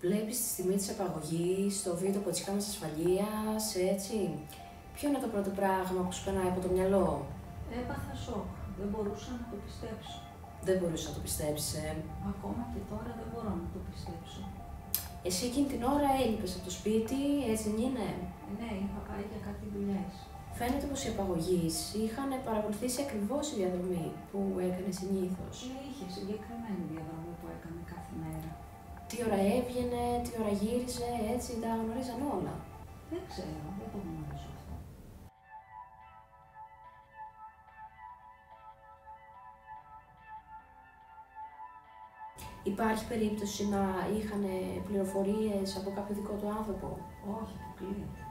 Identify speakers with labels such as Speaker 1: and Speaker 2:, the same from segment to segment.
Speaker 1: Βλέπεις τη στιγμή της απαγωγής, το βίντεο από τις κάμερες ασφαλείας, έτσι. Ποιο είναι το πρώτο πράγμα που σου περνάει από το μυαλό?
Speaker 2: Έπαθα σοκ. Δεν μπορούσα να το πιστέψω.
Speaker 1: Δεν μπορούσα να το πιστέψεις,
Speaker 2: Ακόμα και τώρα δεν μπορώ να το πιστέψω.
Speaker 1: Εσύ εκείνη την ώρα έλειπες από το σπίτι, έτσι δεν είναι?
Speaker 2: Ναι, είχα πάει για κάτι δουλειές.
Speaker 1: Φαίνεται πως οι απαγωγείς είχαν παρακολουθήσει ακριβώς η διαδρομή που έκανε συνήθως.
Speaker 2: Είχε συγκεκριμένη διαδρομή που έκανε κάθε μέρα.
Speaker 1: Τι ώρα έβγαινε, τι ώρα γύριζε, έτσι τα γνωρίζαν όλα.
Speaker 2: Δεν ξέρω, δεν το γνωρίζω αυτό.
Speaker 1: Υπάρχει περίπτωση να είχαν πληροφορίες από κάποιο δικό του άνθρωπο?
Speaker 2: Όχι, αποκλείεται.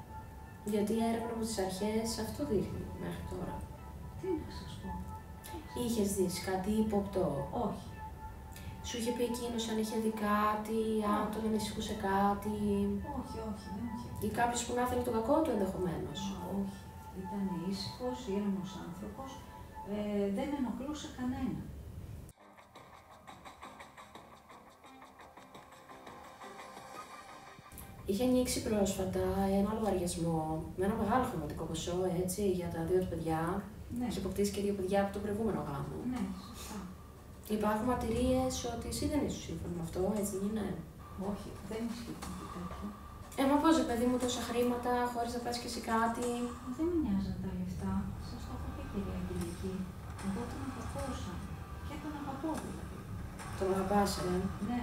Speaker 1: Γιατί η έρευνα από τις αρχές αυτό δείχνει μέχρι τώρα.
Speaker 2: Τι να σας πω.
Speaker 1: Είχες δει κάτι ύποπτο?
Speaker 2: Όχι.
Speaker 1: Σου είχε πει εκείνος αν είχε δει κάτι, αν τον ανησυχούσε κάτι?
Speaker 2: Όχι, όχι, δεν μου είχε πει.
Speaker 1: Ή κάποιος που να ήθελε το κακό του ενδεχομένως?
Speaker 2: Όχι. Ήταν ήσυχος, ήρεμος άνθρωπος. Δεν ενοχλούσε κανένα.
Speaker 1: Είχε ανοίξει πρόσφατα ένα λογαριασμό με ένα μεγάλο χρηματικό ποσό, έτσι, για τα δύο του παιδιά.
Speaker 2: Ναι.
Speaker 1: Είχε αποκτήσει και δύο παιδιά από τον προηγούμενο γάμο.
Speaker 2: Ναι, σωστά.
Speaker 1: Υπάρχουν μαρτυρίες ότι εσύ δεν είσαι σύμφωνο με αυτό, έτσι δεν είναι?
Speaker 2: Όχι, δεν ισχύει κάτι τέτοιο.
Speaker 1: Μα πώς, παιδί μου, τόσα χρήματα χωρίς να πας και εσύ κάτι?
Speaker 2: Δεν με νοιάζαν τα λεφτά. Σας το έχω πει, κυρία Αγγελική. Εγώ τον αγαπούσα. Και τον αγαπώ δηλαδή.
Speaker 1: Τον αγαπάς,
Speaker 2: Ναι,